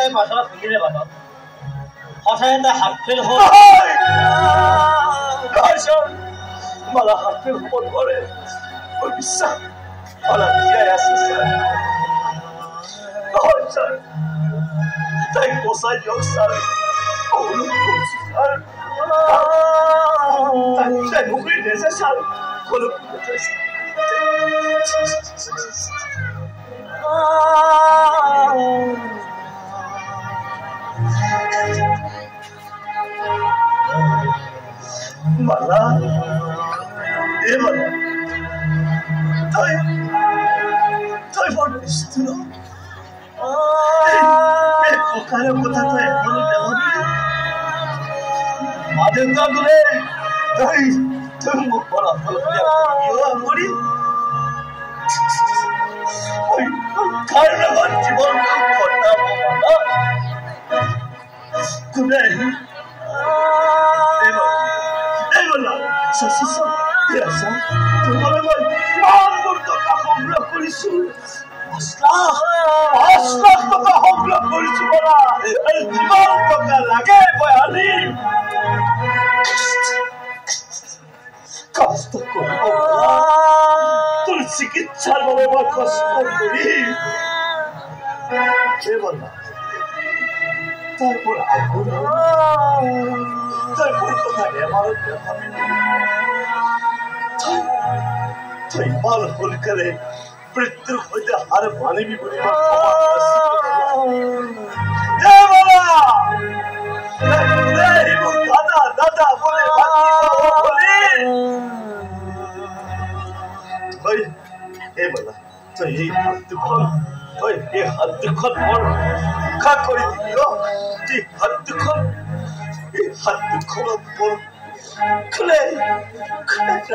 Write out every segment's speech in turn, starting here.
তাই মাথাত ভুগিলে বাটত হঠাৎ তাই হাত ফেল হ'ল মালা হাত ফেল হ'ব নোৱাৰে মোৰ বিশ্বাস মালা জীয়াই আছে ছাৰ তাইক বচাই দিয়ক ছাৰ তাই মুখৰি নেছে ছাৰ কোনো মালা এ মালা তাই বৰ নিষ্ঠুৰ পোকাৰৰ কথা তই এখনো নেভাবি মা দেউতা বোলে তই মোক বৰ কৰি কাৰ লগত জীৱন কটাব কোনে তোমালৈ মই কিমান মোৰ টকা সংগ্ৰহ কৰিছো 5 লাখ টকা সংগ্ৰহ কৰিছো বলা কিমান টকা লাগে মই আনিম কষ্ট কৰিব তোৰ চিকিৎসাৰ বাবে মই কষ্ট কৰিম তই মোৰ আগুন তই মোৰ কথা এবাৰত নাভাবি তই ইমান সোনকালে মৃত্যুৰ সৈতে হাৰ মানিবি বুলি দাদা দাদা বলে এই বলা তই এই হাত দুখন মোৰ ৰক্ষা কৰি দিবি এই হাত দুখনত মোৰ খুলে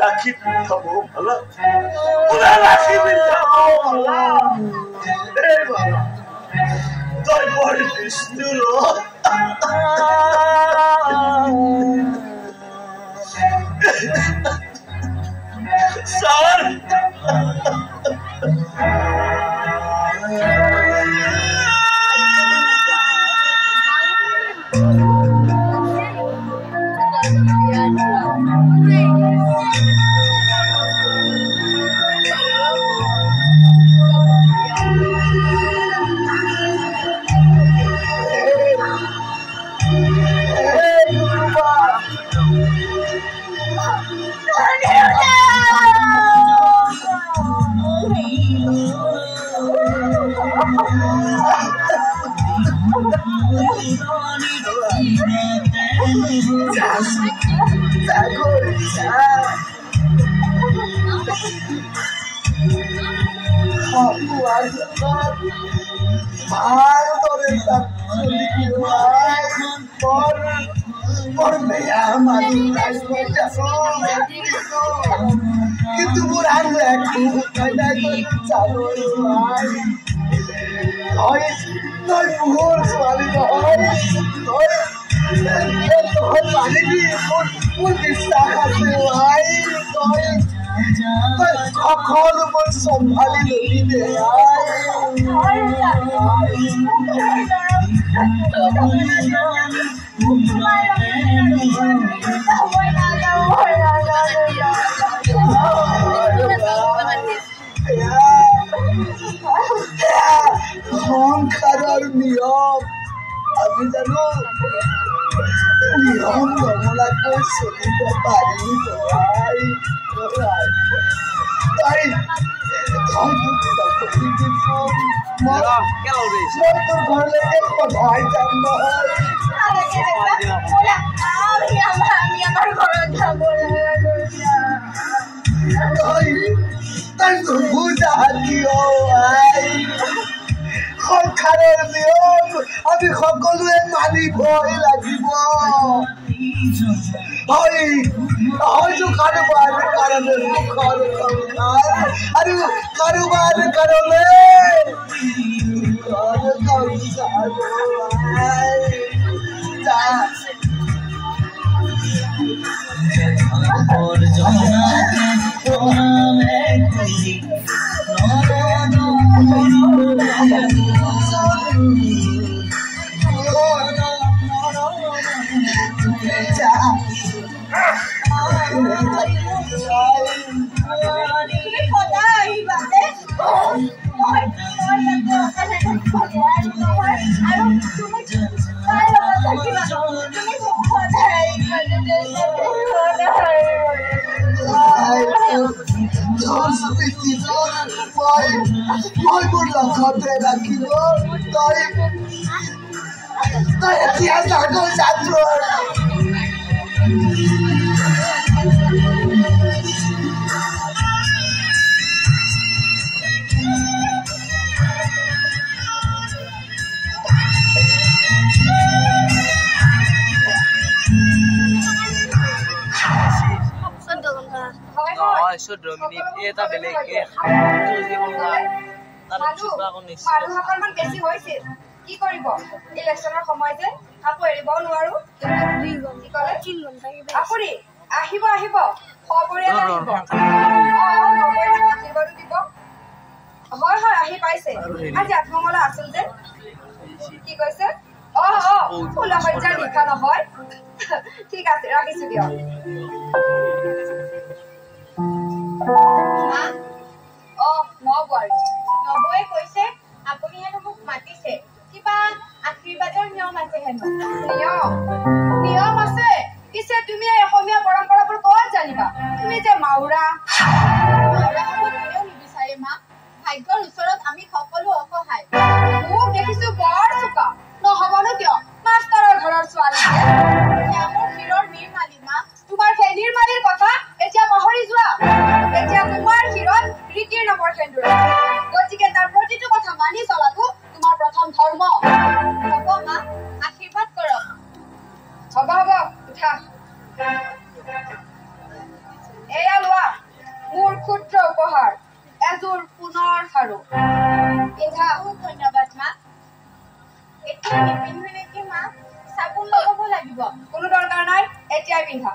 রাখি থব মালা পুরা রাখি থব মালা এই মালা তুই বড় নিষ্ঠুর স্যার কিন্তু মোর আর তই মোর ছোৱালী নহয় মোৰ বিশ্বাস আছে তই সকলো মই চম্ভালি লবি দে সংসাৰৰ নিয়ম আমি জানো নিয়ম নমলাকৈ চলিব পাৰি ঘৰলৈকে সদায় যাম নহয় তই নুবুজা সংসাৰৰ নিয়ম আমি সকলোৱে মানিবই লাগিব হয়তো কাৰোবাৰ কাৰণে সুখৰ সংসাৰ আৰু কাৰোবাৰ কাৰণে এটা বেলেগ বেছি হৈছিল কি কৰিব ইলেকশ্যনৰ সময় যে আকৌ এৰিবও নোৱাৰো আপুনি আহিব আহিব সপৰিয়াল আহিব আশীৰ্বাদ দিব হয় হয় আহি পাইছে আজি আত্মমলা আছিল যে কি কৈছে ফুলা সজ্জা লিখা নহয় ঠিক আছে ৰাখিছো দিয়ক নবয়ে কৈছে আপুনি হেনো মোক মাতিছে কিবা আশীৰ্বাদৰ নিয়ম আছে হেনো নিয়ম আছে পিছে তুমি অসমীয়া পৰম্পৰাবোৰ ক'ত জানিবা তুমি যে মাউৰা নিবিচাৰে মা ভাগ্যৰ ওচৰত আমি সকলো অসহায় মোক দেখিছো বৰ চোকা নহবনো কিয় মাষ্টৰৰ ঘৰৰ ছোৱালী মোৰ শিৰৰ নিৰ্মালী মা তোমাৰ সেই নিৰ্মালীৰ কথা এতিয়া পাহৰি যোৱা এতিয়া তোমাৰ শিৰত ৰীতিৰ নামৰ সেন্দুৰ গতিকে তাৰ প্ৰতিটো কথা মানি চলাটো তোমাৰ প্ৰথম ধৰ্ম হ'ব মা আশীৰ্বাদ কৰক হ'ব হ'ব উঠা এয়া লোৱা মোৰ ক্ষুদ্ৰ উপহাৰ এযোৰ সোণৰ খাৰু পিন্ধা ধন্যবাদ মা এতিয়া নিপিন্ধো নেকি মা চাবোন লগাব লাগিব কোনো দৰকাৰ নাই এতিয়াই পিন্ধা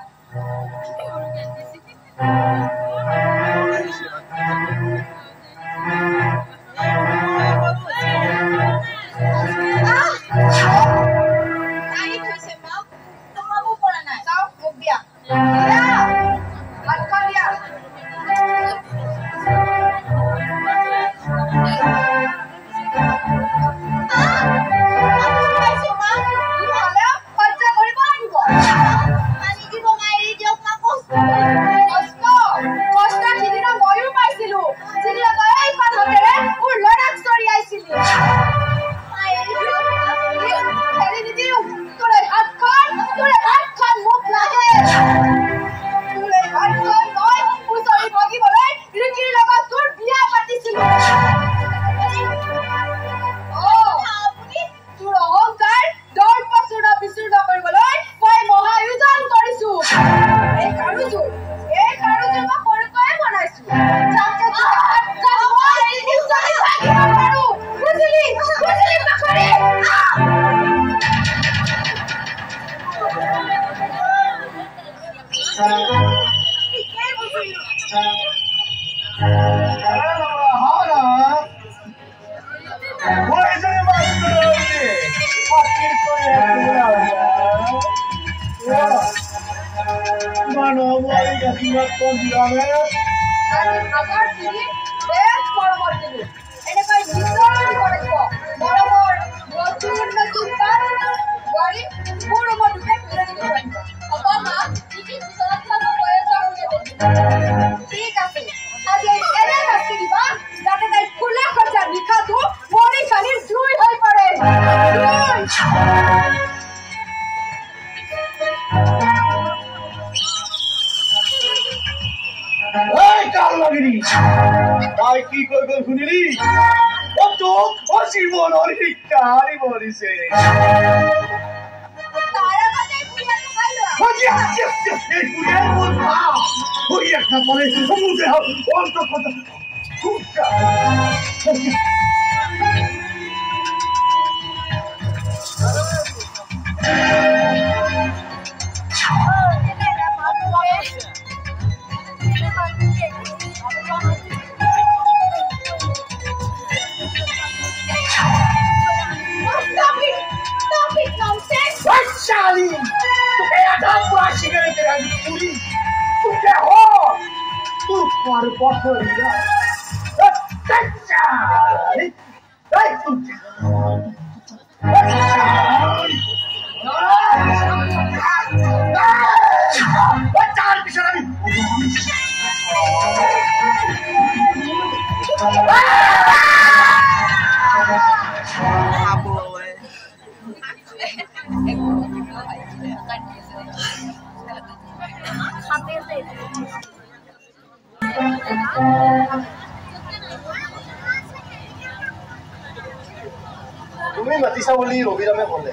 তুমি মাতিছা বুলি ৰবিৰামে ক'লে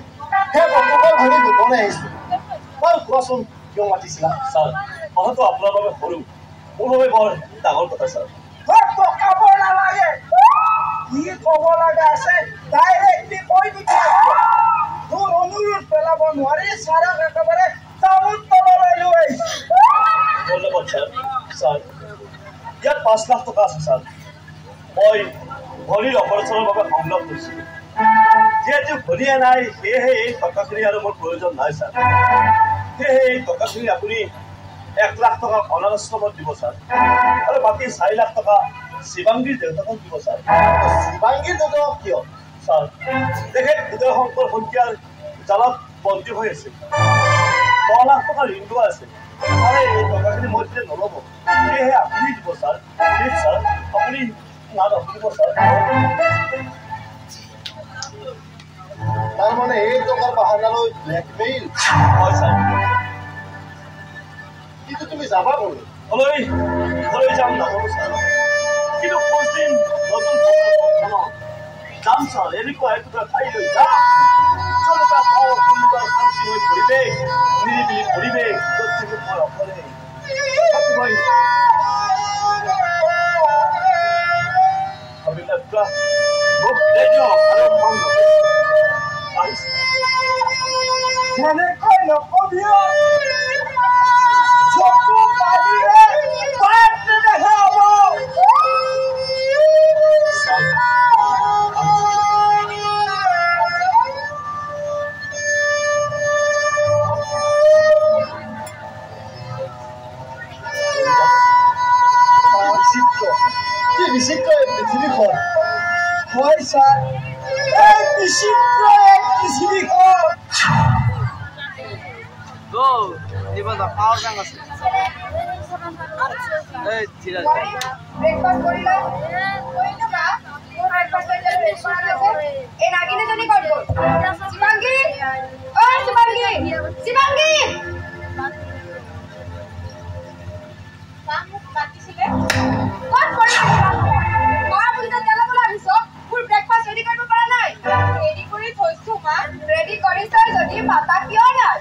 সেই বন্ধুকৰ ভাঙি দুখনে আহিছো বাৰু কোৱাচোন কিয় মাতিছিলা ছাৰ মইতো আপোনাৰ বাবে সৰু মোৰ বাবে বৰ ডাঙৰ কথা ছাৰ ক'ব নালাগে কি ক'ব লগা আছে ডাইৰেক্টলি কৈ দিবি তোৰ অনুৰোধ পেলাব নোৱাৰি ছাৰক একেবাৰে তামোল তললৈ লৈ ধন্যবাদ ছাৰ ছাৰ ইয়াত 5 লাখ টকা আছে ছাৰ মই ভৰিৰ অপাৰেশ্যনৰ বাবে সংগ্ৰাম কৰিছিলোঁ যিহেতু ভৰিয়ে নাই সেয়েহে এই টকাখিনি আৰু মোৰ প্ৰয়োজন নাই ছাৰ সেয়েহে এই টকাখিনি আপুনি 1 লাখ টকা অনাথ আশ্ৰমত দিব ছাৰ আৰু বাকী 4 লাখ টকা শিৱাংগীৰ দেউতাকক দিব ছাৰ শিৱাংগীৰ দেউতাকক কিয় ছাৰ তেখেত উদয় শংকৰ শইকীয়াৰ জালত বন্দী হৈ আছিল 10 লাখ টকা ঋণ লোৱা আছিল ছাৰ এই টকাখিনি মই দিলে নল'ব সেয়েহে আপুনি দিব ছাৰ প্লিজ ছাৰ আপুনি না নকৰিব ছাৰ তাৰমানে এই টকাৰ বাহানালৈ ব্লেকমেইল হয় ছাৰ কিন্তু তুমি যাবা ক'লৈ যাম নাজানো ছাৰ কিন্তু 5 দিন নতুন যাম ছাৰ এনেকুৱা এটুকুৰা ঠাইলৈ যাম চলতা পাওঁ সুন্দৰ শান্তিময় পৰিৱেশ নিৰিবিলি পৰিৱেশ য'ত থাকি মই অকলে থাকিবই অভিনেতা মোক বিদায় দিয়ক আৰু মন যেনেকৈ নকবি চকু পালিৰে বাট নেদেখা হ'ব বিচিত্ৰ পৃথিৱীখন হয় ছাৰ এই বিচিত্ৰ এক পৃথিৱীখন পাৱাৰ বেংক আছে ব্ৰেকফাষ্ট কৰিলা কৰিলো বা মোৰ ব্ৰেকফাষ্ট কৰা নাই এই নাগিনীজনী ক'ত গ'ল শিৱাংগী ঐ শিৱাংগী শিৱাংগী মোক মাতিছিলে ক'ত কৰিছিলা মা বুলি তেলাবলৈ আহিছ মোৰ ব্ৰেকফাষ্ট ৰেডি কৰিব পৰা নাই ৰেডি কৰি থৈছো মা ৰেডি কৰিছ যদি মাতা কিয় নাই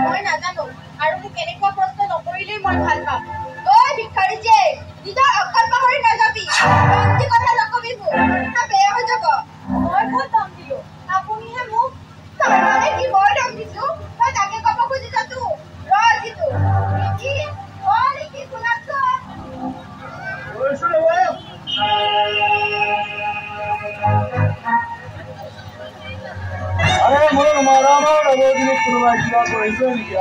মই নাজানো আৰু মোক এনেকুৱা প্ৰশ্ন নকৰিলেই মই ভাল পাম ঐ ভিক্ষাৰী যে নিজৰ অক্ষৰ পাহৰি নাযাবি ভণ্টি কথা নকবি মোক বেয়া হৈ যাব মই ক'ত দম দিলো আপুনিহে মোক তাৰমানে কি মই দম দিছো তই তাকে ক'ব খুজিছ তো ৰ যিটো কি কি শুনাছ আৰে মোৰ মাৰামাৰ নৱদিনে কোনোবাই কিবা কৰিছে নেকি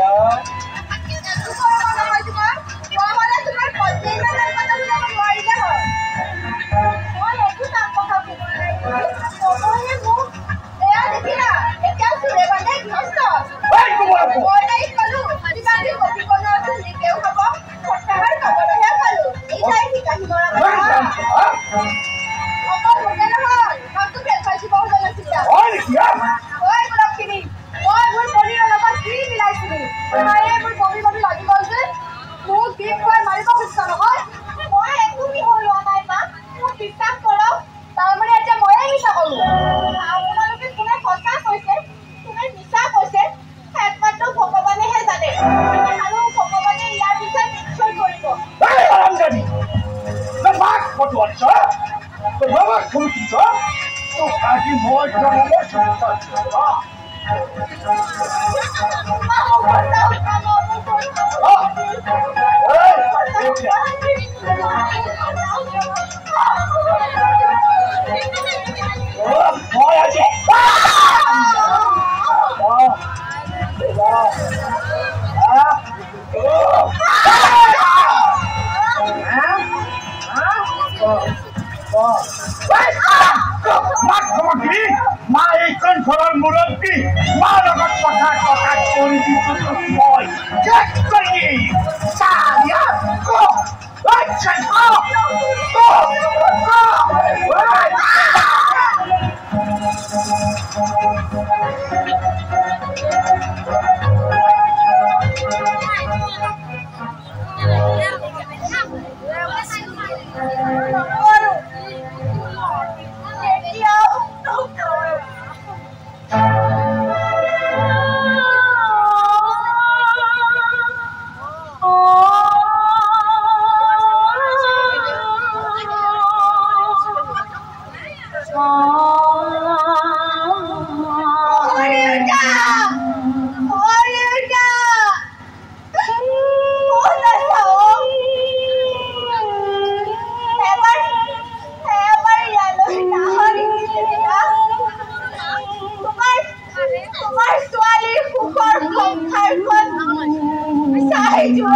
কথা কৰি দিছো মই চেক কৰি দিম চাৰিয়া এই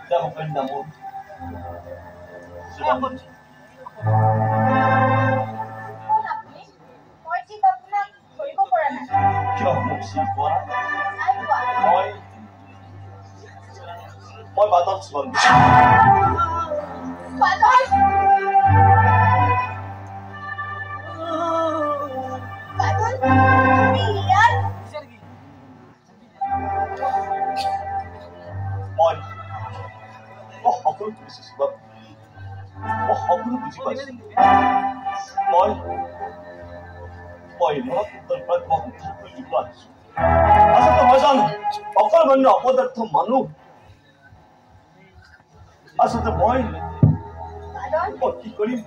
Jangan main namun. Sudah. Kau mesti buat. Moi batal sebab. Batal. Batal. Lihat. Moi. Aku mesti sebab. Aku mesti pas. Moi nó terberat waktu itu pas. Asal termasan. Aku mana apa dah termanu. Asal tu boy, oh kikoli,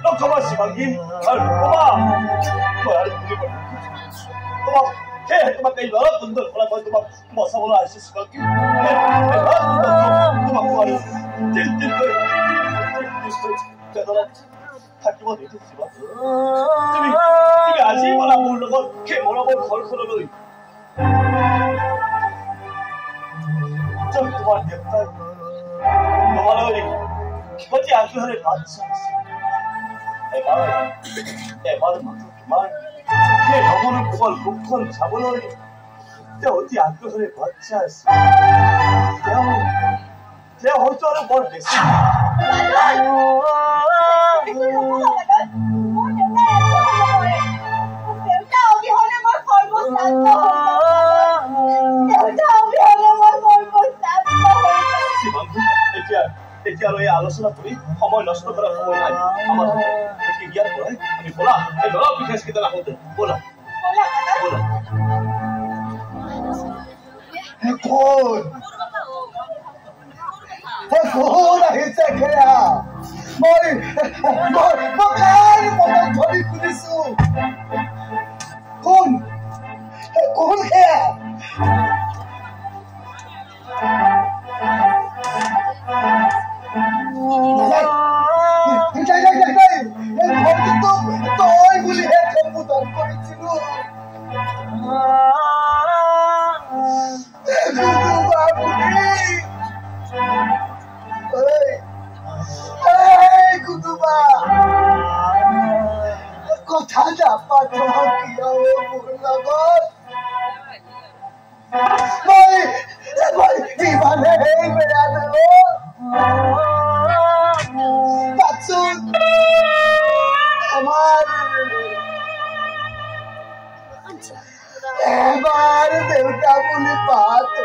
lo kau masih bagi, kau Hei, tu makai balap untuk kalau kau tu mau sahaja asyik sebagi. Hei, balap tu makai balap. Jadi jadi tak kau itu sebab. Jadi asyik malah mula kau, ke mula kau khol lagi. Jom tu mahu dia tak. Kau lagi. Kau jangan tu hari baca. balap macam mana? 내 영혼을 그걸 목খন 잡으려니 내 어디 안고서에 받지 않았어 내가 어쩌라고 뭘 했어 এতিয়ালৈ আলোচনা কৰি সময় নষ্ট কৰাৰ সময় নাই আমাৰ কি জ্ঞান কৰে আমি বলা এই ধৰা বিশেষ কিটা লাগতে বলা বলা কোন আহিছে খেয়া মই কাই মনত ধৰি ফুৰিছো কোন খেয়া তই বুলিহে সম্বোধন কৰিছিলো কথা নাপাত কিয় মোৰ লগত মই ইমানে বেয়া পাচোন আমার এবার দেউতা বলে পাত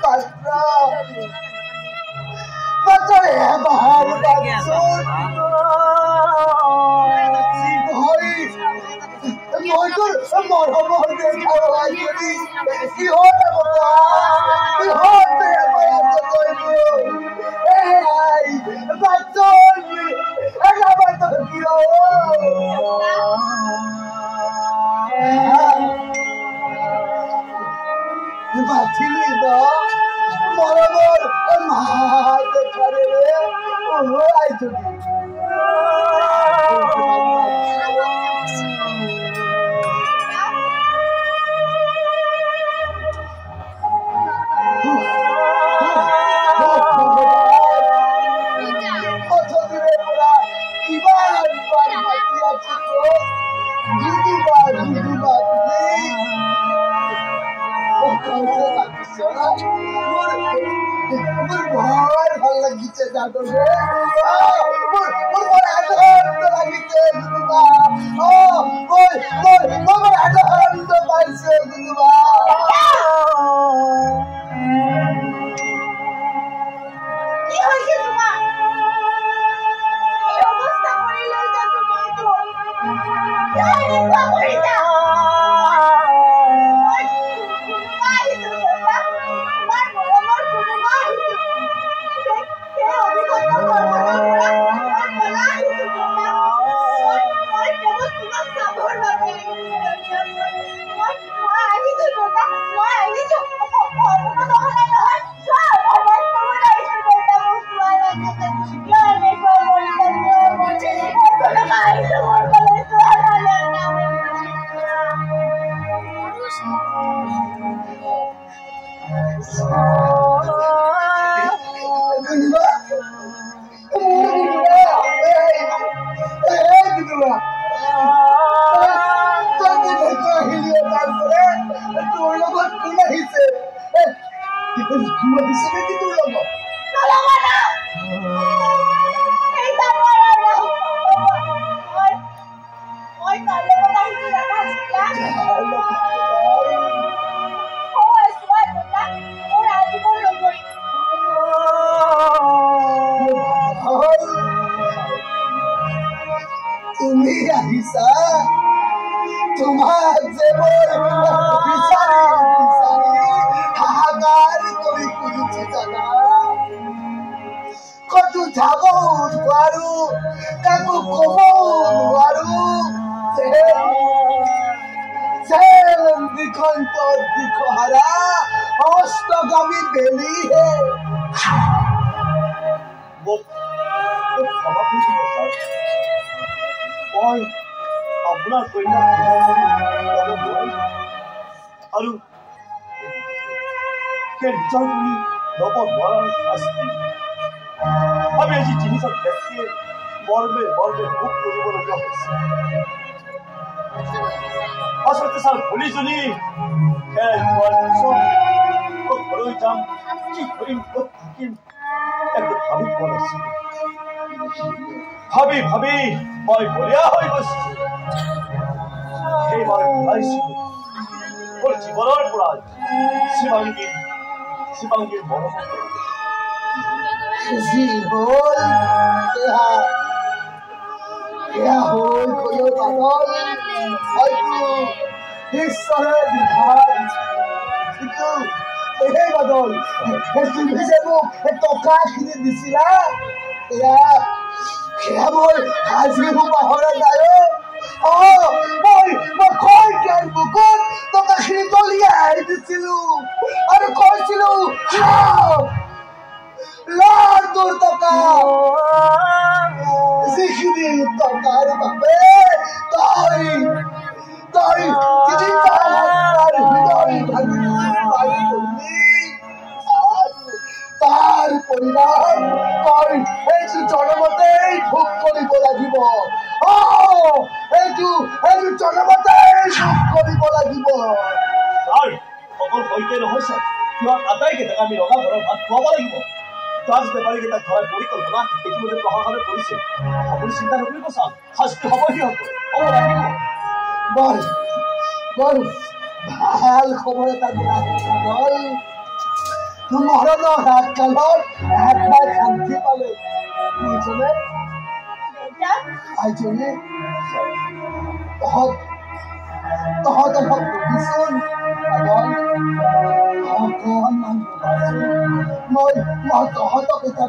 পাত্র এবার পাচোন মরমর দেখার লাগি কি হতে কি হতে পাচোন এবার তো কি বাতিলি না মরমর মা দেখারে ও আইতো ভাল লাগিছে জানো রে মোৰ আনন্দ লাগিছে মোৰ আনন্দ পাইছে কি হৈছে তোমাৰ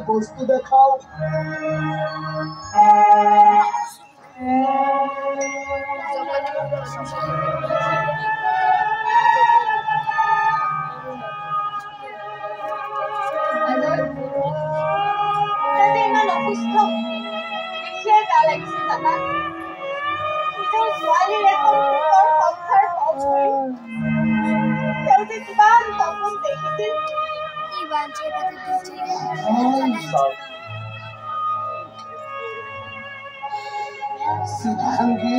বস্তু দেখাও Sidhangi,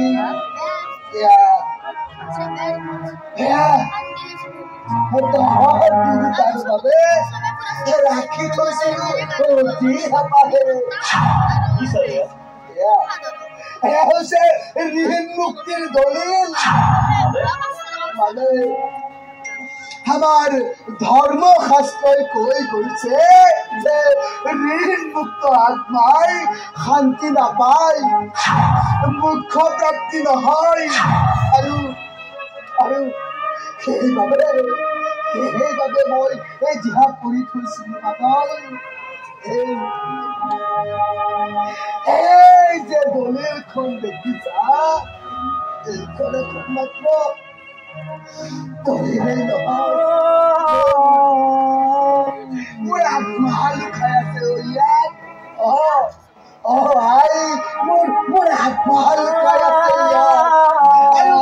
what the hell did you guys love it? Rakhi to see you, yeah. I say, Rihin Muktir Dolin. আমাৰ ধৰ্ম শাস্ত্ৰই কৈ গৈছে যে ঋণ মুক্ত আত্মাই শান্তি নাপায়, মোক্ষ প্ৰাপ্তি নহয়। আৰু সেইবাবে মই এই জিহাদ কৰি থৈছিলো বাদল। এই যে দলিলখন দেখিছা, এইখন এখন মাত্ৰ দলিলেই নহয়, মোৰ আত্মা লুকাই আছে ইয়াত। মোৰ আত্মা লুকাই আছে ইয়াত। আৰু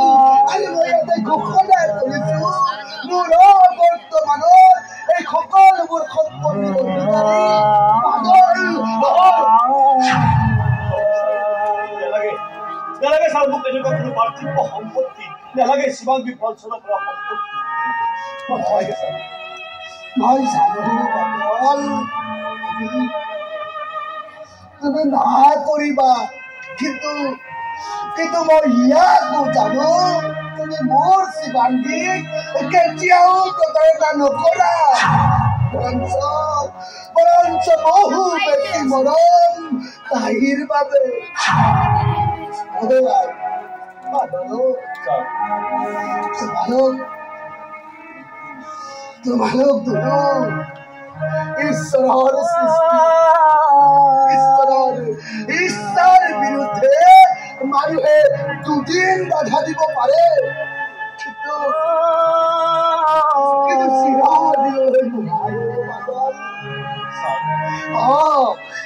মই ইয়াতে ঘোষণা কৰিছো, মোৰ বৰ্তমানৰ এই সকলোবোৰ সম্পত্তিৰ অধিকাৰী নালাগে ছাৰ, মোক এনেকুৱা কোনো পাৰ্থিব্য সম্পত্তি নালাগে। যিমান বিপদজনক পৰা সম্পত্তি নালাগে ছাৰ। মই জানো বাদল, তুমি নাহা কৰিবা, কিন্তু মই ইয়াকো জানো তুমি মোৰ শিৱাংগীক কেতিয়াও প্ৰতাৰণা নকৰা। বৰঞ্চ বহু বেছি মৰম তাইৰ বাবে। তোমালোক দুয়ো ঈশ্বৰৰ ইচ্ছাৰ বিৰুদ্ধে মানুহে দুদিন বাধা দিব পাৰে, কিন্তু চিৰদিনলৈ নোৱাৰে।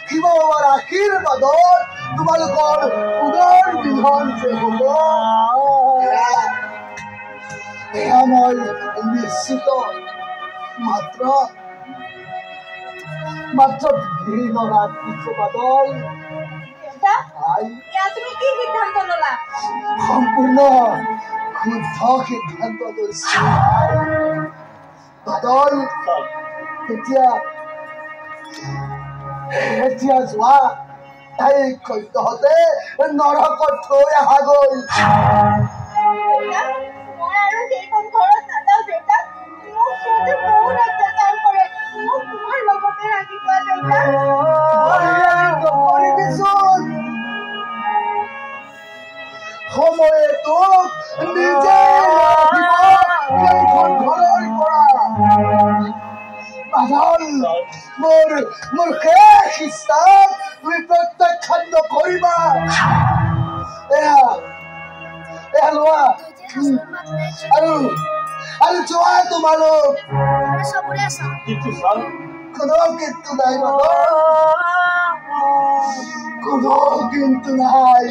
শিৱ বাবাৰ আশীৰ্বাদত তোমালোকৰ পুনৰ বিধান যে হ'ব, এয়া মই নিশ্চিত। মাত্ৰ দুদিনৰ পিছত বাদল, তুমি কি সিদ্ধান্ত ললা? সম্পূৰ্ণ শুদ্ধ সিদ্ধান্ত লৈছো বাদল। এতিয়া যোৱা, তাইক সদ্যহতে নৰকত থৈ আহাগৈ। মই আৰু সেইখন ঘৰত নাযাওঁ দেউতা, মোক সিহঁতে বহুত অত্যাচাৰ কৰে। মোক তোমাৰ লগতে ৰাখিবা দেউতা। নকৰিবিচোন, সময়ে তোক নিজে সেইখন ঘৰৰ পৰা। বাদল, মোৰ শেষ ইচ্ছা তুমি প্ৰত্যাখ্যান নকৰিবা। এয়া লোৱা আৰু যোৱা তোমালোক। কিন্তু ছাৰ, কোনো কিন্তু নাই বাদল, কোনো কিন্তু নাই।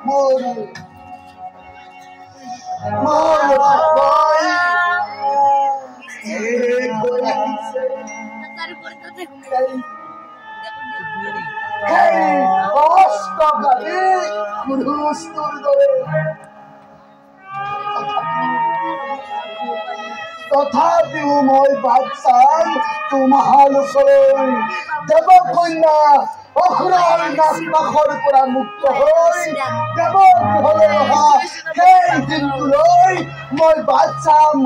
মোৰ তথাপিও মই বাট চাম তোমালোকলৈ। দেৱকন্যা অসুৰৰ নাশৰ পৰা মুক্ত হৈ দেৱগৃহলৈ অহা সেই দিনটোলৈ মই বাট চাম।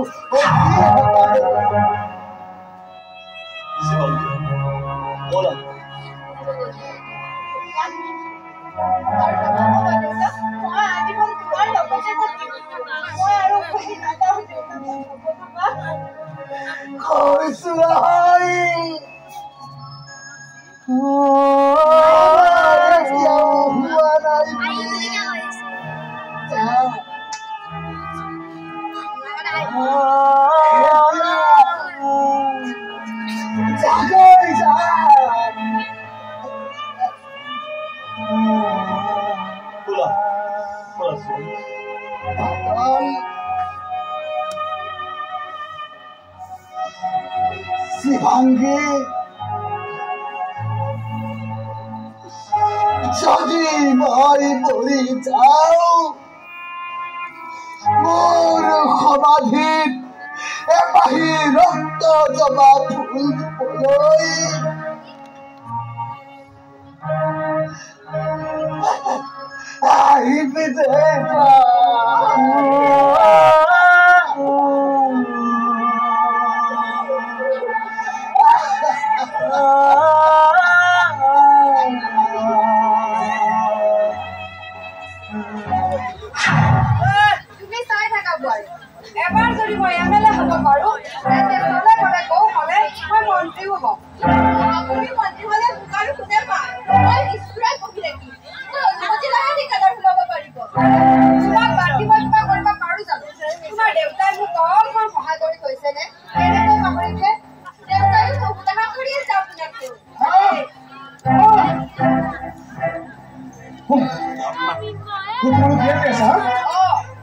শিৱাংগী, যদি মই মৰি যাওঁ, মোৰ সমাধিত এপাহি ৰক্ত জমা ফুল দিবলৈ আহিবি যে।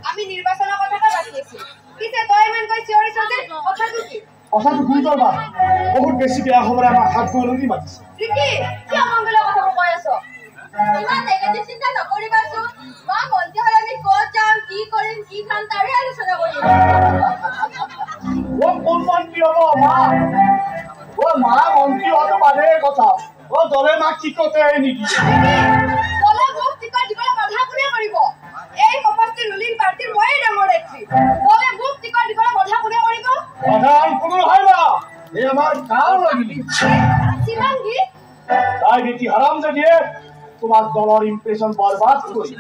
আমি নিৰ্বাচনৰ কথাটা পাতি আছো পিছে তই ইমান কৈ চিঞৰিছ যে কথাটো কি কথাটো গুৰুতৰ বা বহুত বেছি বেয়া খবৰ আমাৰ হাত গ'লনি মাতিছে ৰিকি কি অমংগলৰ কথাবোৰ কৈ আছ ইমান নেগেটিভ চিন্তা নকৰিবাচোন মা মন্ত্ৰী হ'লে আমি ক'ত যাম কি কৰিম কি খাম তাৰে আলোচনা কৰিম কোন মন্ত্ৰী হ'ব মা মন্ত্ৰী হোৱাটো বাদেই কথা দলে মাক টিকটে নিদিয়ে দলে মোক টিকট দিবলৈ বাধা কোনে কৰিব এই সমষ্টিৰ ৰুলিং পাৰ্টিৰ ময়ে ডাঙৰ নেত্ৰী দলে মোক টিকট দিবলৈ বাধা কোনে কৰিব বাধাৰ কোনো নহয় বা এই আমাৰ গাঁও লাগিলি শিৱাংগী তাই বেটি হাৰাম যদিয়ে তোমাক দলৰ ইম্প্ৰেশ্যন বৰবাদ কৰি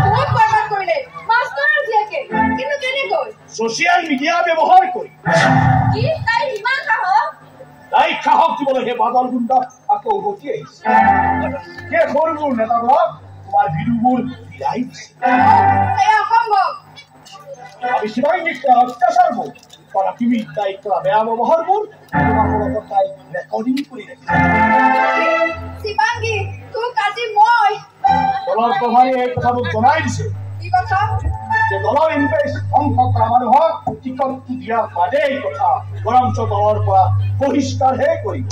বহুত বৰবাদ কৰিলে মাষ্টৰৰ জীয়েকে কিন্তু কেনেকৈ ছচিয়েল মিডিয়া ব্যৱহাৰ কৰি কি তাই ইমান সাহস তাই সাহস দিবলৈ সেই বাদল গুণ্ডা আকৌ উভতি আহিছে সেই সৰুবোৰ নেতাবোৰক তোমাৰ ভিডিঅ'বোৰ বিলাই দিছে এয়া অসম্ভৱ আমি শিৱাংগীক অত্যাচাৰবোৰ কৰা তুমি তাইক কৰা বেয়া ব্যৱহাৰবোৰ তোমাৰ লগত তাই ৰেকৰ্ডিং কৰি ৰাখিছে শিৱাংগী তোক আজি মই দলৰ প্ৰধানে এই কথাবোৰ জনাই দিছে কি কথা যে দলৰ ইম্প্ৰেছ ধ্বংস কৰা মানুহক টিকটটো দিয়াৰ বাদে এই কথা বৰঞ্চ দলৰ পৰা বহিষ্কাৰহে কৰিব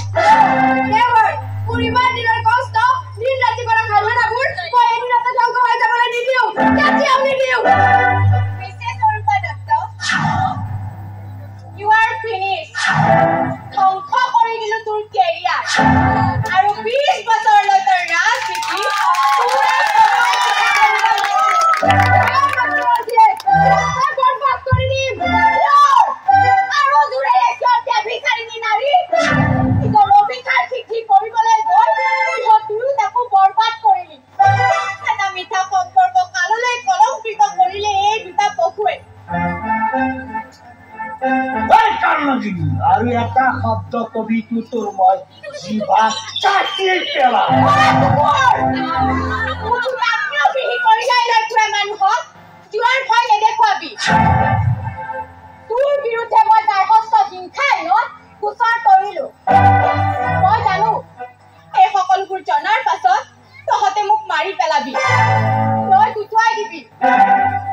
মোৰ ইমান দিনৰ কষ্ট দিন ৰাতি কৰা সাধনাবোৰ মই এদিনতে ধ্বংস হৈ যাবলৈ নিদিওঁ কেতিয়াও নিদিওঁ Mrs Arupa Dutta you are finish ধ্বংস কৰি দিলো তোৰ কেৰিয়াৰ আৰু 20 বছৰলৈ তোৰ ৰাজনীতি বৰবাদ কৰি দিম আৰু জোৰে এতিয়া ভিখাৰী নাৰী অভিশাৰ শিক্ষি কৰিবলৈ গৈ তুই তাকো বৰবাদ কৰিলি এটা মিঠা সম্পৰ্ক কাললৈ কলংকৃত কৰিলে এই দুটা পশুৱে আৰু এটা শব্দ কবিটো তোৰ মই জিভা চাটি পেলাম মানুহক জীৱাৰ ভয় নেদেখুৱাবি তোৰ বিৰুদ্ধে মই দায়বদ্ধ হিংসা আইনত গোচৰ তৰিলো মই জানো এই সকলোবোৰ জনাৰ পাছত তহঁতে মোক মাৰি পেলাবি তই গুটুৱাই দিবি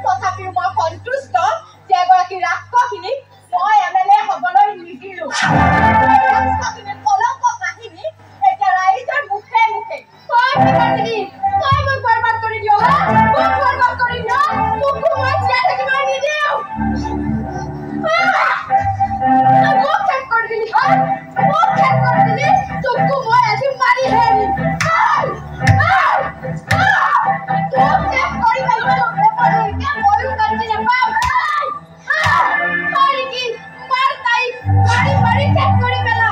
তথাপিও মই সন্তুষ্ট যে এগৰাকী ৰাক্ষসিনীক মই MLA হ'বলৈ নিদিলো কলংক কাহিনী এতিয়া ৰাইজৰ মুখে মুখে তই মোক বৰবাদ কৰি দিয় মোক বৰবাদ কৰি দিয় তোকো মই জীয়াই থাকিবলৈ নিদিওঁ মোক শেষ কৰি দিলি মোক শেষ কৰি দিলি তোকো মই আজি মাৰি হেৰিম তোক শেষ কৰি পেলাব এতিয়া ময়ো কাটি নাপাওঁ কি মাৰ তাইক মাৰি মাৰি শেষ কৰি পেলা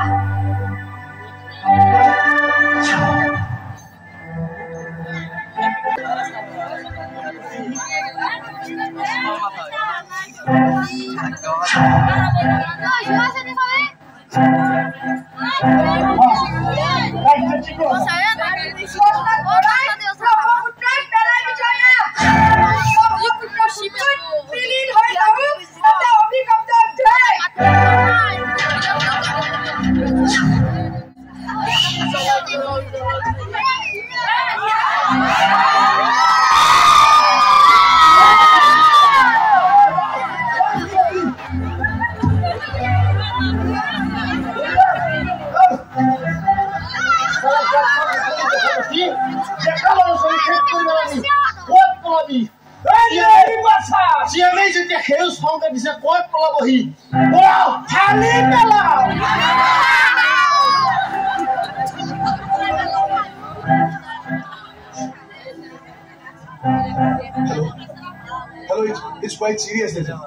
Hello, it's quite serious, Dada.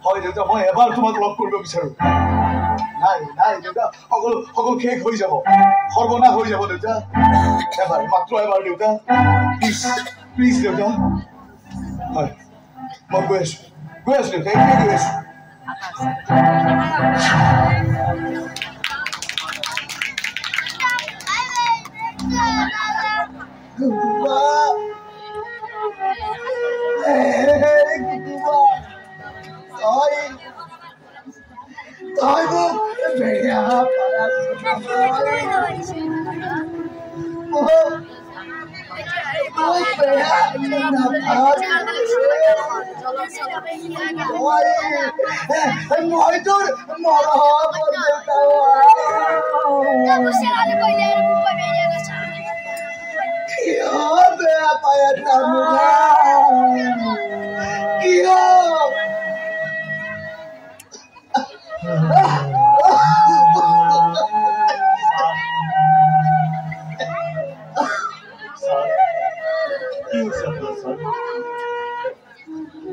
হয় দেউতা মই এবাৰ তোমাক লগ কৰিব বিচাৰো নাই নাই দেউতা সকলো শেষ হৈ যাব সৰ্বনাশ হৈ যাব দেউতা এবাৰ মাত্ৰ এবাৰ দেউতা প্লিজ দেউতা হয় মই গৈ আছো দেউতা এতিয়া গৈ আছো মই তোৰ মৰম কিয় বেয়া পাই আছা কিয়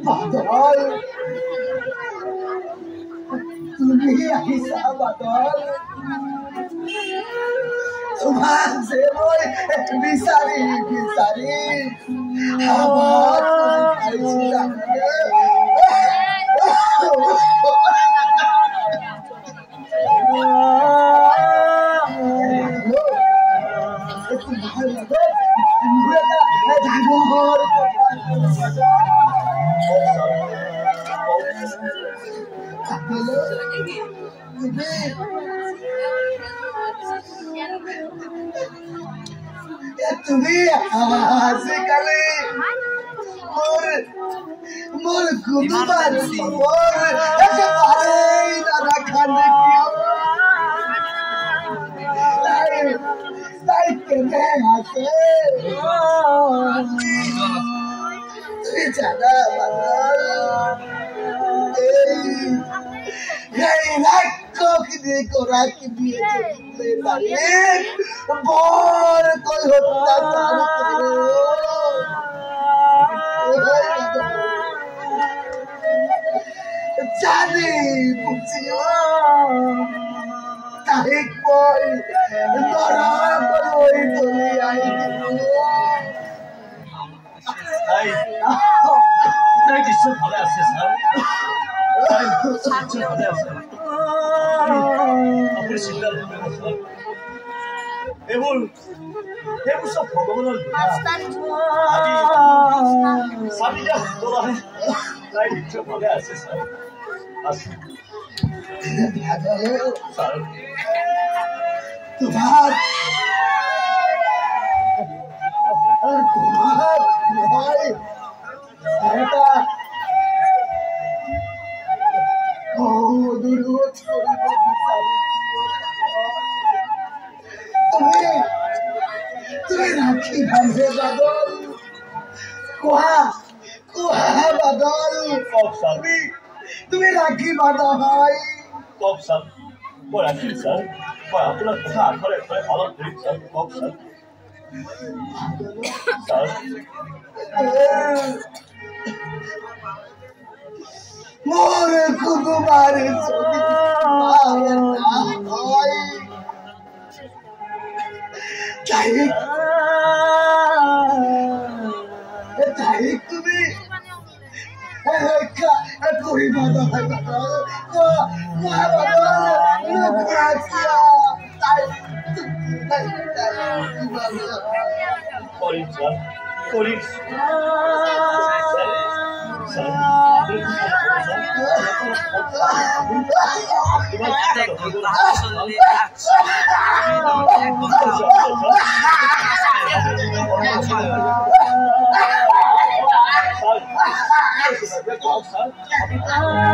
বাদল তুমি আহিছা বাদল তোমাক যে মই বিচাৰি বিচাৰি তুমি আজিকালি মোৰ কুটুমাৰ খবৰ একেবাৰেই নাৰাখা নেকি তাই কেনে আছে তুমি জানা এই ৰাক্ষসখিনি গৰাকী বৰ কৈ অত্যাচাৰ জানি বুজিও তাইক মই নৰকলৈ দলিয়াই দিলো তাই নিশ্চয় ভালে আছে ছাৰ ভালে আছে আপুনি চিন্তা নকৰিব ছাৰ এইবোৰ চব ভগৱানৰ চাবিটা সুন্দৰ তাই নিশ্চয় ভালে আছে ছাৰ আছে ছাৰ তোমাৰ ভাই এটা অনুৰোধ কৰিব বিচাৰি তুমি ৰাখি ভাবে বাদল কোহা বাদল কওক ছাৰ তুমি ৰাখি বাধা ভাই কওক ছাৰ মই ৰাখিম ছাৰ মই আপোনাৰ কথা আখৰে আখৰে পালন কৰিম ছাৰ কওক ছাৰ ছাৰ মোৰ কুকুমাৰ তাই তুমি কৰিব কৰিম ছাৰ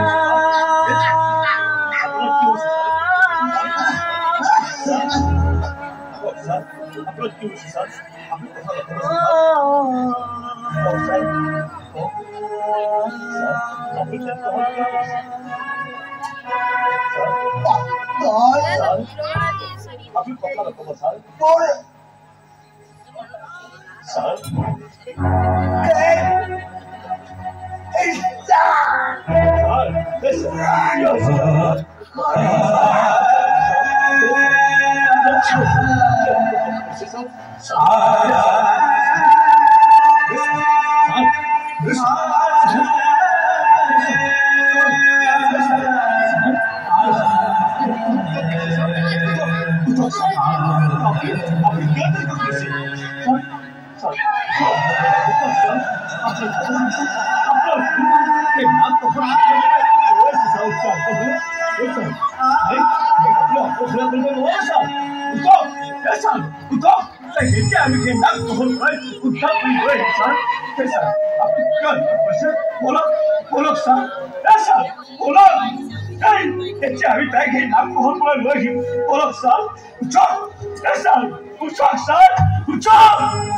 কৰিম আপনি কথা ৰাখবো স্যাৰ স্যাৰ এতিয়া আমি সেই নাক গ্ৰহণ কৰাই উদ্ধাৰ কৰি গৈ ছাৰ ছাৰ আপুনি কিয় কৈছে বলক ছাৰ ছাৰ বলক এতিয়া আমি তাইক সেই নাক গ্ৰহণ কৰাই লৈ আহিম বলক ছাৰ উঠক ছাৰ উঠক ছাৰ উঠক ছাৰ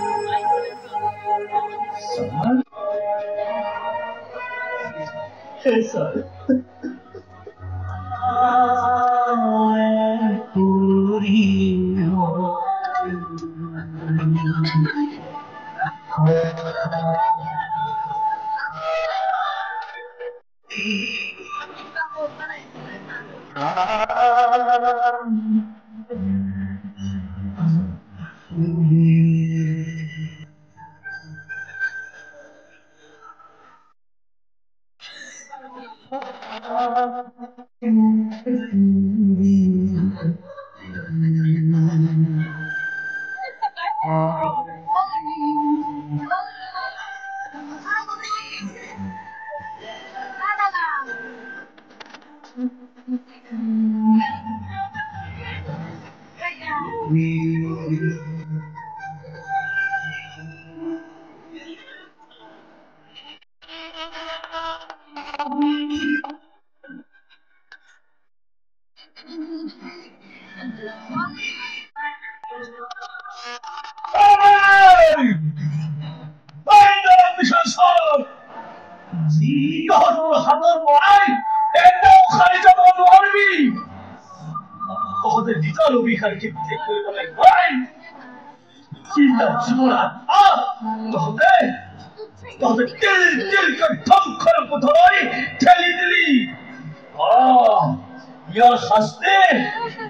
ইয়াৰ শাস্তি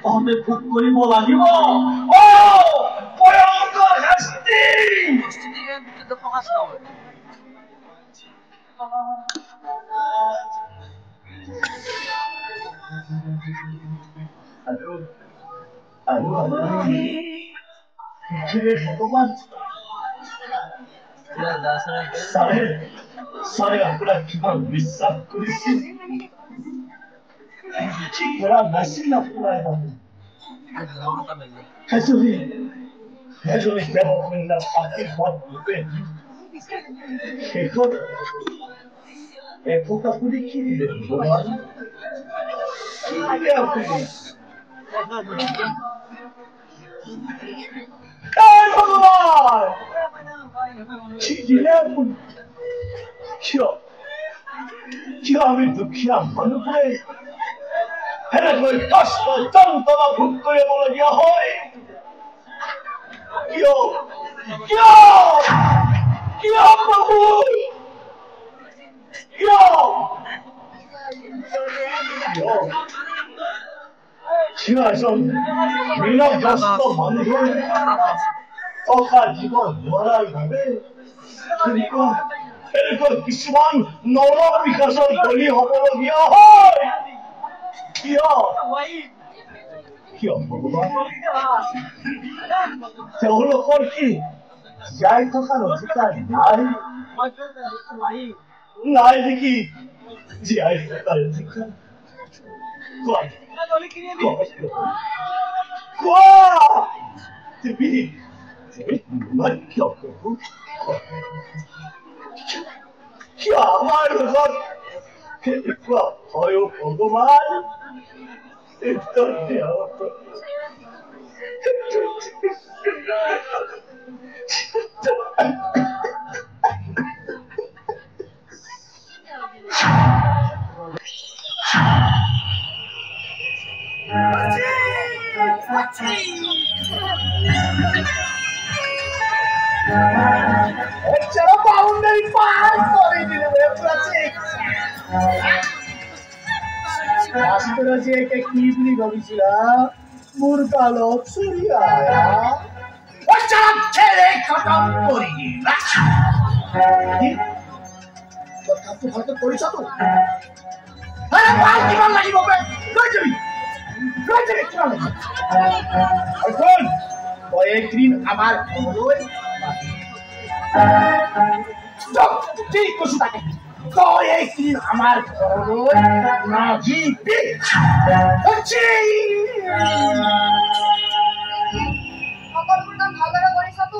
তহঁতে ভোগ কৰিব লাগিব ভয়ংকৰ শাস্তি ভগৱান ছাৰে আপোনাক কিমান বিশ্বাস কৰিছিল ঠিক কৰা নাছিল আপোনাৰ এজনী দেৱকন্যাৰ আশীৰ্বাদ ৰূপে শেষত একোটা আপুনি কি দিলে ভগৱান কি দিলে আপুনি ভগৱান কি দিলে আপুনি কিয় আমি দুখীয়া মানুহবোৰে এনেকৈ কষ্ট যন্ত্ৰণা ভোগ কৰিবলগীয়া হয় কিয় কিয় কিয় প্ৰভু কিয় এজন ঋণগ্ৰস্ত মানুহৰ টকা দিব নোৱাৰাৰ বাবে এনেকৈ কিছুমান নৰক বিকাশৰ বলি হ'বলগীয়া হয় কিয় ভগৱান তেওঁলোকৰ কি জীয়াই থকাৰ অধিকাৰ নাই নেকি জীয়াই থকাৰ অধিকাৰ কিয় আমাৰ লগত এনেকুৱা হয় ভগৱান boundary pass কৰে দিলে ৰাষ্ট্ৰৰাজ্যে কে কি বুলি ভাবিছিলা মোৰ কালত চুৰি আয়া অচানক ছেড়ে খতম কৰি দিলা কথাটো হয়তো কৰিছ তো আরে পাল কিমান লাগিব বে লৈ যাবি কিমান লাগিব এখন ওই একদিন আমার ঘৰলৈ ঠিক কৈছো তাকে তই একদিন আমাৰ ঘৰলৈ নাহিবি সকলোবোৰ কাম ভালদৰে কৰি পিছতো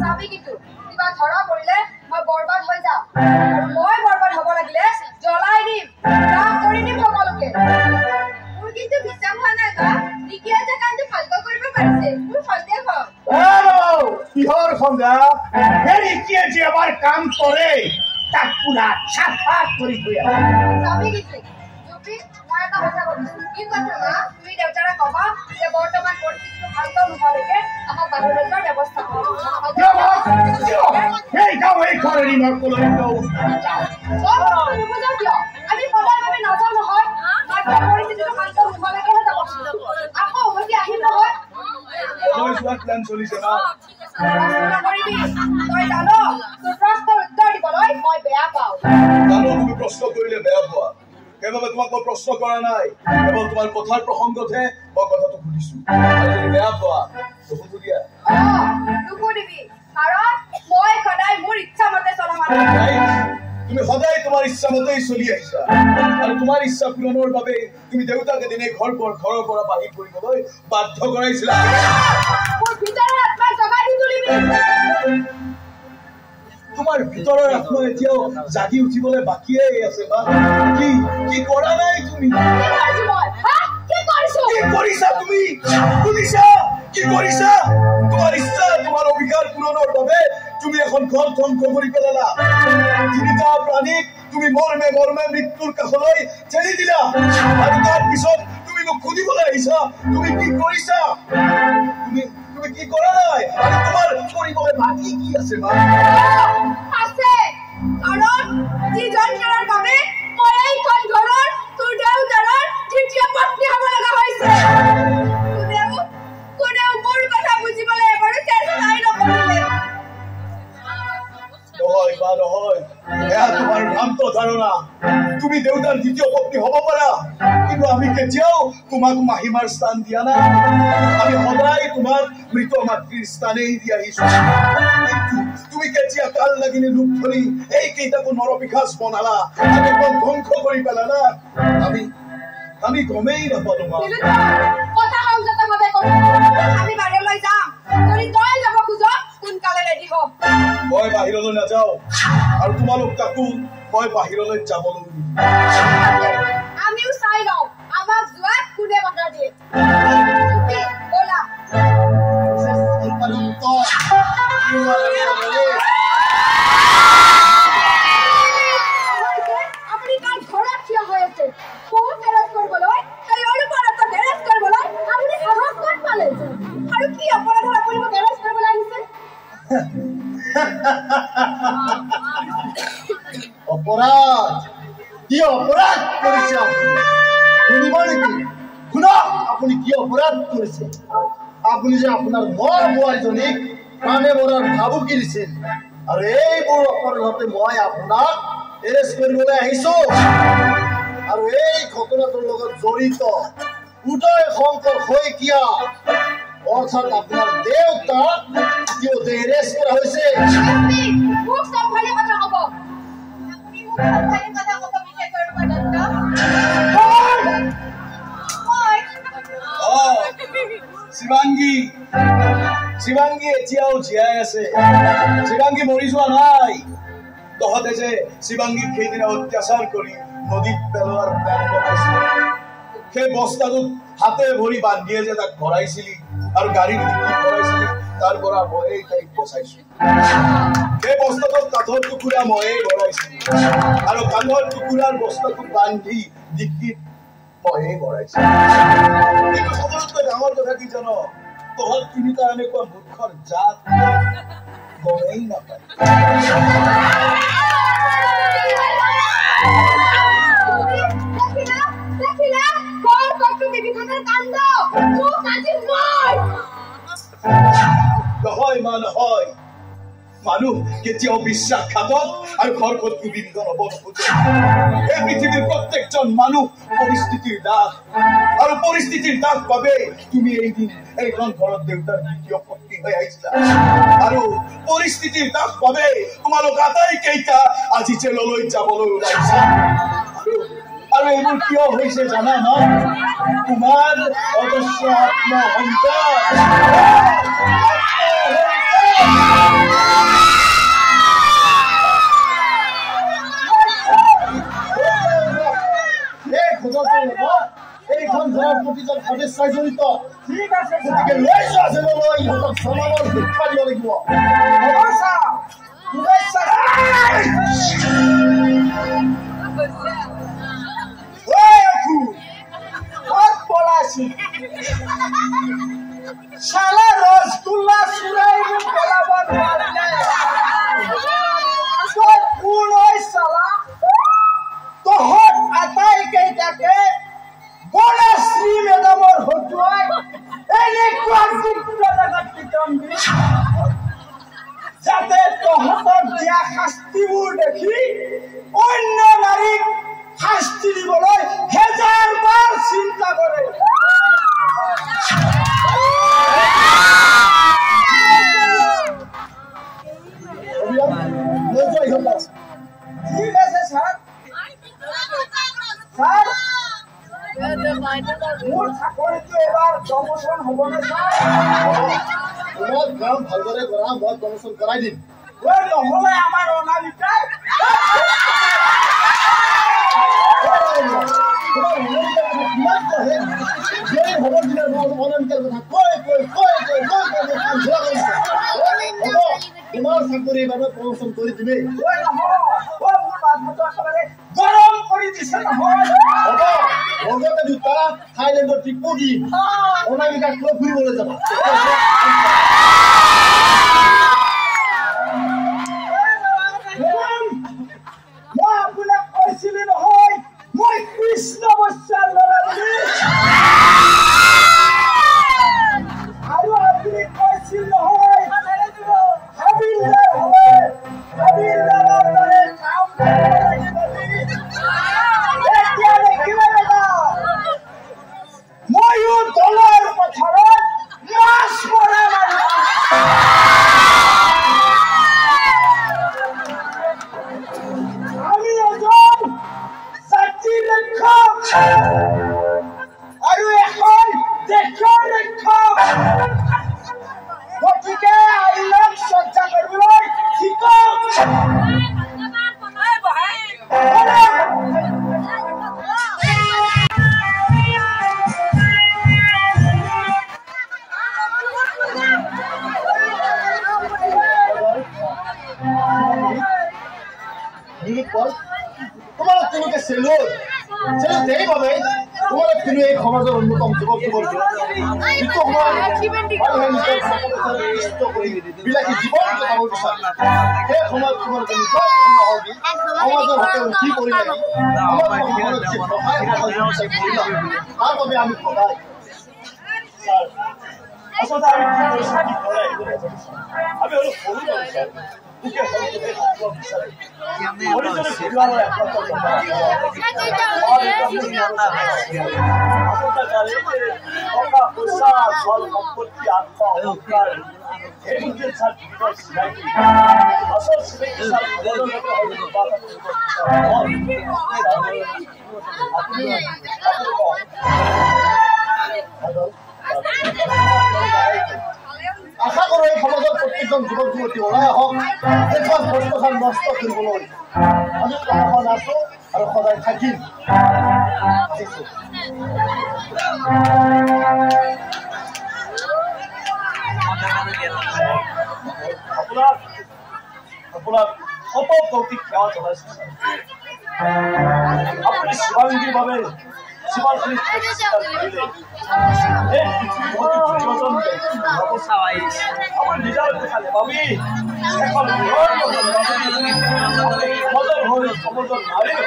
চাবি কিন্তু কিবা ধৰা পৰিলে মই বৰবাদ হৈ যাম আৰু মই বৰবাদ হ'ব লাগিলে জ্বলাই দিম ৰাগ কৰি দিম সকলোকে মোৰ কিন্তু বিশ্বাস হোৱা নাই বা নিকিয়া যে কামটো ভালকৈ কৰিব পাৰিছে মোৰ সন্দেহ হয় কিহৰ সন্দেহ নিকিয়ে যে আমাৰ কাম কৰে তাক পুৰা চাফা কৰি থৈ চাবি কিন্তু জুপি মই এটা কথা ভাবিছো কি কথা মা তুমি দেউতাৰা কবা যে বৰ্তমান পৰিস্থিতিটো ভালকৈ নোহোৱালৈকে আমাক বাহিৰলৈ যোৱাৰ ব্যৱস্থা এই গাঁও এই ঘৰেৰি মই কলৈ আমি সদায় ভাবি নাযাওঁ নহয় পৰিস্থিতিটো ভালকৈ নোহোৱালৈকেহে যাব আকৌ উভতি আহিম নহয় প্লেন চলিছে না তই জানো তোৰ প্ৰশ্নৰ উত্তৰ দিবলৈ মই বেয়া পাওঁ জানো তুমি প্ৰশ্ন কৰিলে বেয়া পোৱা সেইবাবে তোমাক মই প্ৰশ্ন কৰা নাই কেৱল তোমাৰ কথাৰ প্ৰসংগতহে মই কথাটো সুধিছো যদি বেয়া পোৱা সুধিয়া নুসুধিবি কাৰণ মই সদায় মোৰ ইচ্ছা মতে চলা মানুহ তুমি সদায় তোমাৰ ইচ্ছা মতেই চলি আহিছা আৰু তোমাৰ ইচ্ছা পূৰণৰ বাবে তুমি দেউতাক এদিনে ঘৰৰ পৰা বাহিৰ কৰিবলৈ বাধ্য কৰাইছিলা মোৰ ভিতৰৰ আত্মা জগাই দি তুলিবি তোমাৰ ভিতৰৰ আত্মা এতিয়াও জাগি উঠিবলৈ বাকীয়ে আছে বা কি কৰা নাই তুমি কি কৰিছা তুমি শুনিছা কি কৰিছা তোমাৰ ইচ্ছা তোমাৰ অধিকাৰ পূৰণৰ বাবে তুমি এখন ঘৰ ধ্বংস কৰি পেলালা তিনিটা প্ৰাণীক তুমি মৰ্মে মৰ্মে মৃত্যুৰ কাষলৈ ঠেলি দিলা আৰু তাৰ পিছত তুমি মোক সুধিবলৈ আহিছা তুমি কি কৰিছা তুমি কি কৰা নাই আৰু তোমাৰ কৰিবলৈ বাকী কি আছে মা আছে কাৰণ যিজন কৰাৰ বাবে মই এইখন ঘৰৰ তোৰ দেউতাৰৰ তৃতীয় পত্নী হ'ব লগা হৈছে কোনেও মোৰ কথা বুজিবলৈ এবাৰো চেষ্টাই নকৰিলে নহয় এয়া তোমাৰ ভ্ৰান্ত ধাৰণা তুমি দেউতাৰ দ্বিতীয় পত্নী হ'ব পাৰা কিন্তু আমি কেতিয়াও তোমাক মাহিমাৰ স্থান দিয়া নাই আমি সদায় তোমাক মৃত মাতৃৰ স্থানেই দি আহিছো কিন্তু তুমি কেতিয়া কাল লাগিলে ৰূপ ধৰি এইকেইটাকো নৰপিশাচ বনালা আমি ধ্বংস কৰি পেলালা আমি গমেই নাপালো কথা সংযতভাৱে কব আমি বাহিৰলৈ যাম যদি তই যাব খোজ সোনকালে ৰেডি হ মই বাহিৰলৈ নাযাওঁ আৰু তোমালোক কাকো মই বাহিৰলৈ যাবলৈ আমিও চাই লওঁ আমাক যোৱাত কোনে বাধা দিয়ে ব'লা আপুনি তাৰ ঘৰত থিয় হৈ আছে বহুত হেৰাজ কৰিবলৈ হেৰাজ কৰিবলৈ আপুনি সাহস ক'ত পালে আৰু কি অপৰাধত আপুনি মোক হেৰাজ কৰিবলৈ আহিছে অপৰাধ কি অপৰাধ কৰিছে শুনিব নেকি শুনক আপুনি কি অপৰাধ কৰিছে আপুনি যে আপোনাৰ মৰ বোৱাৰীজনীক প্ৰাণে মৰাৰ ভাবুকি দিছিল আৰু এইবোৰ অপৰাধতে মই আপোনাক এৰেষ্ট কৰিবলৈ আহিছো আৰু এই ঘটনাটোৰ লগত জড়িত উদয় শংকৰ শইকীয়া অৰ্থাৎ আপোনাৰ দেউতাক ইতিমধ্যে এৰেষ্ট কৰা হৈছে মোক চম্ভালি কথা ক'ব শিৱাংগী এতিয়াও জীয়াই আছে শিৱাংগী মৰি যোৱা নাই তহঁতে যে শিৱাংগীক সেইদিনা অত্যাচাৰ কৰি নদীত পেলোৱাৰ প্লেন বনাইছিল সেই বস্তাটোত হাতে ভৰি বান্ধিয়ে যে তাক ভৰাইছিলি আৰু গাড়ীত ভৰাইছিলি তাৰ পৰা ময়েই তাইক বচাইছো সেই বস্তাটোত কাঠৰ টুকুৰা ময়েই ভৰাইছিলো আৰু কাঠৰ টুকুৰাৰ বস্তাটোত বান্ধি ডিক্কিত ময়েই ভৰাইছিলো কিন্তু সকলোতকৈ ডাঙৰ কথা কি জানো তহঁত তিনিটা এনেকুৱা মূৰ্খৰ জাত গমেই নাপায় নহয় মানুহ কেতিয়াও বিশ্বাসঘাতক আৰু ঘৰখনটো বিন্দন হ'ব নোখোজে এই পৃথিৱীৰ প্ৰত্যেকজন মানুহ পৰিস্থিতিৰ দাস আৰু পৰিস্থিতিৰ দাস বাবে তুমি এইদিন এইখন ঘৰত দেউতাৰ দ্বিতীয় পত্নী হৈ আহিছিলা আৰু পৰিস্থিতিৰ দাস বাবে তোমালোক আটাইকেইটা আজি জেললৈ যাবলৈ ওলাইছা আৰু এইবোৰ কিয় হৈছে জানা ন তোমাৰ অজস্ৰ আত্মহত্যা এইখন ঘৰৰ প্ৰতিজন সদস্যই জড়িত ঠিক আছে গতিকে লৈ যোৱা জেললৈ ইহঁতক সমানৰ শিক্ষা দিব লাগিব শালা ৰসগোল্লা চুৰাই পেলাব নোৱাৰিলে কোন হয় শালা তহঁত আটাইকেইটাকে বনশ্ৰী মেডামৰ হতুৱাই এনেকুৱা গুপ্ত জেগাত পিটন দি যাতে তহঁতক দিয়া শাস্তিবোৰ দেখি অন্য নাৰীক শাস্তি দিবলৈ হেজাৰবাৰ চিন্তা কৰে ঠিক আছে স্যাৰ স্যাৰ মোৰ চাকৰিটো এবাৰ প্ৰমোচন হ'বনে স্যাৰ তোমাক কাম ভালদৰে কৰা মই প্ৰমোচন কৰাই দিম নহ'লে আমাৰ অনামিকাই তোমাৰ চাকৰিৰ বাবে প্ৰমোচন কৰি দিবি গৰম কৰি দিছে নহয় লগতে দুটা থাইলেণ্ডৰ টিপু দিম অনামিকাক লৈ ফুৰিবলৈ যাবা মই আপোনাক কৈছিলো নহয় মই কৃষ্ণ বস্যাৰ ল'ৰা বুলি আৰু আপুনি কৈছিল নহয় হাবিলদাৰ হবে হাবিলদাৰৰ দৰে কাম কৰিব লাগিব এতিয়া দেখিলে দাদা ময়ো দলৰ পথাৰত মাছ মৰা মানুহ আমি এজন জাতি ৰক্ষক আৰু এখন দেশৰ ৰক্ষক গতিকে আইনক শ্ৰদ্ধা কৰিবলৈ শিকক তোমালোক তেনেকে চেলুট এইভাবে তোমালোক কিন্তু এই সমাজৰ অন্যতম যুৱক যুৱতী যিটো বিলাসী জীৱন কটাব বিচাৰে সেই সময়ত তোমালোকে নিজৰ সমাজৰ হকে উঠি কৰি লাগি তাৰ বাবে আমি সদায় আচলতে আমি কি কৰিছো কি কৰা আমি হলো সৰু মানুহ আশা কৰো এই সমাজৰ প্ৰত্যেকজন যুৱক যুৱতী ওলাই আহক এখন বস্তুখন নষ্ট কৰিবলৈ আমি প্ৰশাসন আছো আৰু সদায় থাকিম আপোনাক সপৌক্তিক সেৱা জনাইছো আপুনি শিৱাংগীৰ বাবে যিমানখিনি আপুনি নিজৰ দেখালে ভাবি এখন সমাজৰ নাৰীৰ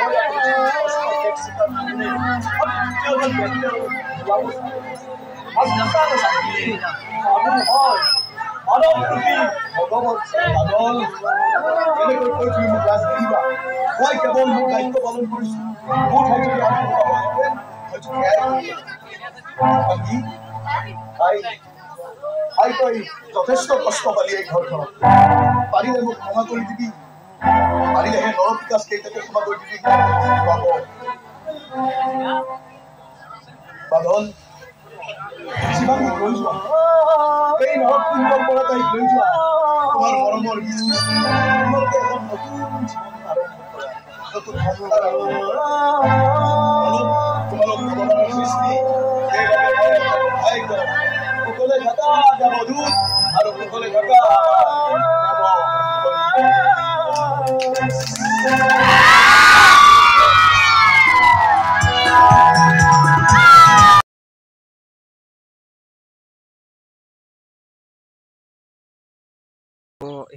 মানৱ প্ৰতি ভগৱত সাধন এনেকৈ কৈ তুমি মোক ৰাজ দিবা মই কেৱল মোৰ দায়িত্ব পালন কৰিছো মোৰ ঠাইত তই যথেষ্ট কষ্ট পালি এই ঘৰখনত পাৰিলে মোক ক্ষমা কৰি দিবি পাৰিলেহে নৰ বিকাশ কেইটাকে ক্ষমা কৰি দিবি বাদল জীৱন লৈ যোৱা এই নহওক কোনবাৰ পৰা তাইক লৈ যোৱা তোমাৰ মৰমৰ তোমালোকে এখন নতুন জীৱন আৰম্ভ কৰা নতুন সংস্কাৰ আৰম্ভ কৰা তোমালোক ভগৱানৰ সৃষ্টি সেইবাবে মই সহায় কৰোঁ সকলোৱে থকা দেৱদূত আৰু সকলোৱে থকা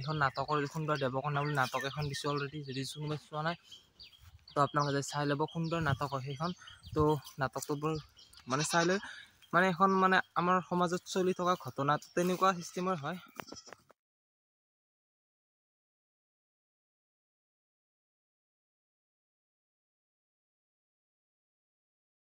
এখন নাটকৰ সুন্দৰ দেৱকন্যা বুলি নাটক এখন দিছোঁ অলৰেডি যদি কোনোবাই চোৱা নাই তো আপোনালোকে চাই ল'ব সুন্দৰ নাটক হয় সেইখন তো নাটকটো বৰ মানে চাই লৈ মানে এখন মানে আমাৰ সমাজত চলি থকা ঘটনা তেনেকুৱা চিষ্টেমৰ হয়